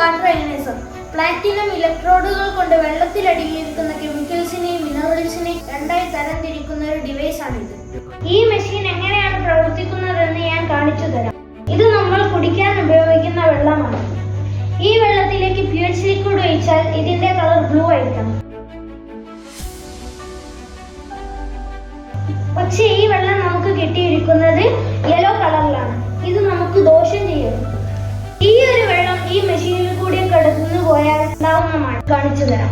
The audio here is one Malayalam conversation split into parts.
വാട്ടർ അയനൈസർ. പ്ലാറ്റിനം ഇലക്ട്രോഡുകൾ കൊണ്ട് വെള്ളത്തിലടിയിരിക്കുന്ന കെമിക്കൽസിനെയും മിനറൽസിനെയും രണ്ടായി തരംതിരിക്കുന്ന ഒരു ഡിവൈസ് ആണിത്. ഈ മെഷീൻ എങ്ങനെയാണ് പ്രവർത്തിക്കുന്നതെന്ന് ഞാൻ കാണിച്ചു തരാം. ഇത് നമ്മൾ കുടിക്കാൻ ഉപയോഗിക്കുന്ന വെള്ളമാണ്. ഈ വെള്ളത്തിലേക്ക് pH ലിക്വിഡ് ഒഴിച്ചാൽ ഇതിന്റെ കളർ ബ്ലൂ ആയിരിക്കണം. പക്ഷേ ഈ വെള്ളം നമുക്ക് കിട്ടിയിരിക്കുന്നത് യെല്ലോ കളറിലാണ്. ഇത് നമുക്ക് ദോഷം ചെയ്യും. ഈ ഒരു വെള്ളം ഈ മെഷീനിൽ കൂടി കടന്നു പോയാൽ ഉണ്ടാവുന്നതാണ്. കാണിച്ചു തരാം.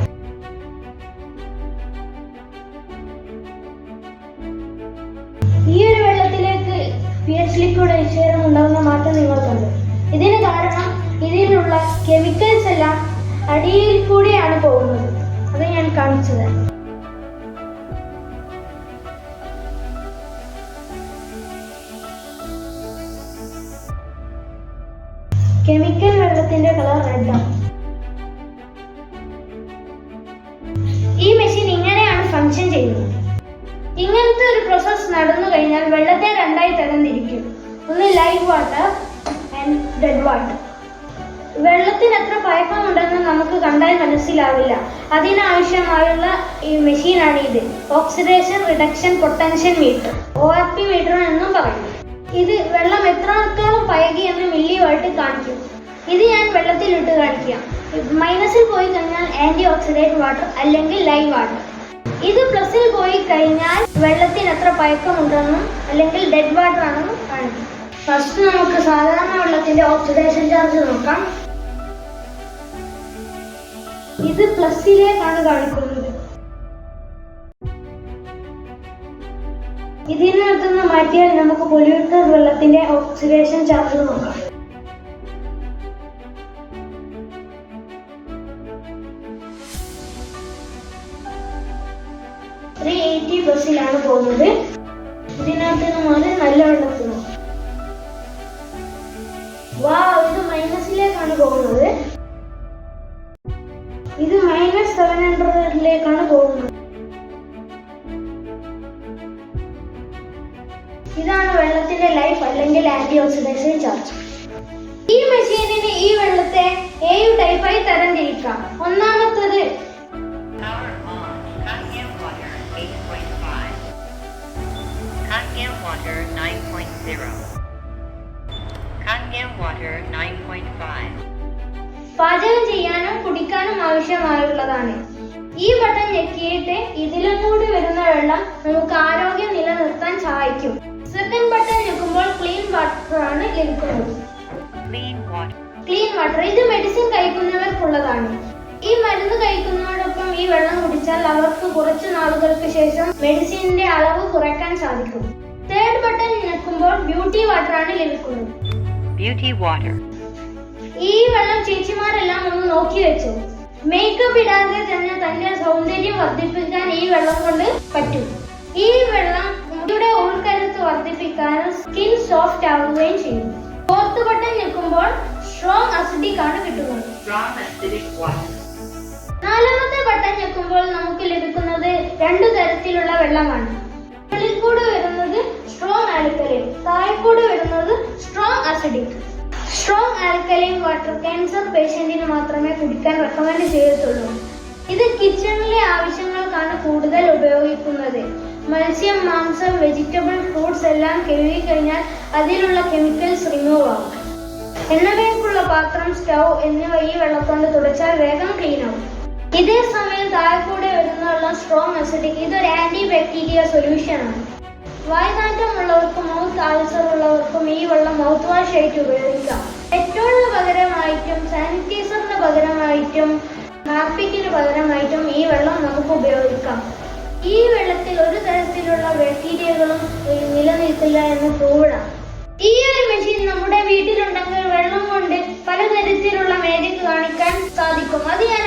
ഈ ഒരു വെള്ളത്തിലേക്ക് pH ലിക്വിഡ് ഒഴിച്ചേരം ഉണ്ടാകുന്ന മാറ്റം നിങ്ങൾ കണ്ടു. ഇതിന് കാരണം ഇതിലുള്ള കെമിക്കൽസ് എല്ലാം അടിയിൽ കൂടിയാണ് പോകുന്നത്. അത് ഞാൻ കാണിച്ചു തരാം. കെമിക്കൽ വെള്ളത്തിന്റെ കളർ റെഡ് ആണ്. ഈ മെഷീൻ ഇങ്ങനെയാണ് ഫംഗ്ഷൻ ചെയ്യുന്നത്. ഇങ്ങനത്തെ ഒരു പ്രോസസ് നടന്നു കഴിഞ്ഞാൽ വെള്ളത്തെ രണ്ടായി തരംതിരിക്കും. ഒന്ന് live water and dead water. വെള്ളത്തിന് എത്ര പഴക്കമുണ്ടെന്ന് നമുക്ക് കണ്ടാൽ മനസ്സിലാവില്ല. അതിനാവശ്യമായുള്ള ഈ മെഷീനാണ് ഇത്. Oxidation reduction potential meter, ORP meter എന്നും പറയും. ഇത് വെള്ളം എത്രത്തോളം പഴകി എന്ന് മില്ലിയുമായിട്ട് കാണിക്കും. ഇത് ഞാൻ വെള്ളത്തിലിട്ട് കാണിക്കാം. മൈനസിൽ പോയി കഴിഞ്ഞാൽ ആന്റി ഓക്സിഡേറ്റ് വാട്ടർ അല്ലെങ്കിൽ ലൈവ് വാട്ടർ. ഇത് പ്ലസിൽ പോയി കഴിഞ്ഞാൽ വെള്ളത്തിന് എത്ര പഴക്കമുണ്ടെന്നും അല്ലെങ്കിൽ ഡെഡ് വാട്ടർ ആണെന്നും കാണിക്കും. ഫസ്റ്റ് നമുക്ക് സാധാരണ വെള്ളത്തിന്റെ ഓക്സിഡേഷൻ ചാർജ് നോക്കാം. ഇത് പ്ലസിലേക്കാണ് കാണിക്കുന്നത്. ഇതിനകത്തുനിന്ന് മാറ്റിയാൽ നമുക്ക് പൊല്യൂട്ടഡ് വെള്ളത്തിന്റെ ഓക്സിഡേഷൻ ചാർജ് നോക്കാം. +80 പോകുന്നത്. ഇതിനകത്ത് മാറി നല്ല വെള്ളത്തിൽ നോക്കാം. ഇത് മൈനസിലേക്കാണ് പോകുന്നത്. ഇത് -700 പോകുന്നത്. ഇതാണ് വെള്ളത്തിന്റെ ലൈഫ് അല്ലെങ്കിൽ ആന്റി ഓക്സിഡേഷൻ ചാർജ്. ഈ മെഷീനിന് ഈ വെള്ളത്തെ 7 ടൈപ്പായി തരംതിരിക്കാം. ഒന്നാമത്തത് Kangam water 9.0, Kangam water 9.5. പാചകം ചെയ്യാനും കുടിക്കാനും ആവശ്യമായുള്ളതാണ്. ഈ ബട്ടൺ ഞെക്കിയിട്ട് ഇതിലും കൂടി വരുന്ന വെള്ളം നമുക്ക് ആരോഗ്യം നിലനിർത്താൻ സഹായിക്കും. സെക്കൻഡ് ബട്ടൺ ഞെക്കുമ്പോൾ ക്ലീൻ വാട്ടർ ആണ് ലഭിക്കുന്നത്. ക്ലീൻ വാട്ടർ ഇത് മെഡിസിൻ കഴിക്കുന്നവർക്കുള്ളതാണ്. ഈ മരുന്ന് കഴിക്കുന്നതോടൊപ്പം ഈ വെള്ളം കുടിച്ചാൽ അവർക്ക് കുറച്ചു നാളുകൾക്ക് ശേഷം മെഡിസിന്റെ അളവ് കുറയ്ക്കാൻ സാധിക്കും. തേർഡ് ബട്ടൺ ഞെക്കുമ്പോൾ ബ്യൂട്ടി വാട്ടർ ആണ് ലഭിക്കുന്നത്. Beauty water. ഈ വെള്ളം ചേച്ചിമാരെല്ലാം ഒന്ന് നോക്കി വെച്ചു. മേക്കപ്പ് ഇടാതെ തന്നെ തന്റെ സൗന്ദര്യം വർദ്ധിപ്പിക്കാൻ ഈ വെള്ളം കൊണ്ട് പറ്റും. ഈ വെള്ളം മുടിയുടെ ഉൾക്കരുത്ത് വർദ്ധിപ്പിക്കാനും സ്കിൻ സോഫ്റ്റ് ആവുകയും ചെയ്യും. ഫോർത്ത് ബട്ടൺ ഞെക്കുമ്പോൾ സ്ട്രോങ് അസിഡിക് ആണ് കിട്ടുന്നത്. നാലാമത്തെ ബട്ടൺ ഞെക്കുമ്പോൾ നമുക്ക് ലഭിക്കുന്നത് 2 തരത്തിലുള്ള വെള്ളമാണ്. മുകളിൽ കൂടെ വരുന്നത് സ്ട്രോങ് ആൽക്കലൈൻ, താഴെക്കൂടെ വരുന്നത് strong acidic. Strong alkaline water cancer പേഷ്യന്റിന് മാത്രമേ കുടിക്കാൻ റെക്കമെൻഡ് ചെയ്യത്തുള്ളൂ. ഇത് കിച്ചണിലെ ആവശ്യങ്ങൾക്കാണ് കൂടുതൽ ഉപയോഗിക്കുന്നത്. മത്സ്യം, മാംസം, വെജിറ്റബിൾ, ഫ്രൂട്ട്സ് എല്ലാം കഴുകി കഴിഞ്ഞാൽ അതിലുള്ള കെമിക്കൽസ് റിമൂവ് ആവും. എണ്ണവേക്കുള്ള പാത്രം, സ്റ്റൗ എന്നിവ ഈ വെള്ളക്കൊണ്ട് തുടച്ചാൽ വേഗം ക്ലീൻ ആവും. ഇതേ സമയം താഴെക്കൂടെ വരുന്ന വെള്ളം സ്ട്രോങ് അസിഡിക്. ഇതൊരു ആന്റി ബാക്ടീരിയ സൊല്യൂഷൻ ആണ്. വായ്നാറ്റമുള്ളവർക്കും മൗത്ത് ആൾസർ ഉള്ളവർക്കും ഈ വെള്ളം മൗത്ത് വാഷ് ആയിട്ട് ഉപയോഗിക്കാം. പെട്രോളിന് പകരമായിട്ടും സാനിറ്റൈസറിന് പകരമായിട്ടും ഹാർപ്പിക്കിന് പകരമായിട്ടും ഈ വെള്ളം നമുക്ക് ഉപയോഗിക്കാം. ഈ വെള്ളത്തിൽ ഒരു തരത്തിലുള്ള ബാക്ടീരിയകളും നിലനിൽക്കില്ല എന്ന് പ്രൂവ്ഡാണ്. ഈ ഒരു മെഷീൻ നമ്മുടെ വീട്ടിലുണ്ടെങ്കിൽ വെള്ളം കൊണ്ട് പലതരത്തിലുള്ള മാജിക് കാണിക്കാൻ സാധിക്കും. അത് ഞാൻ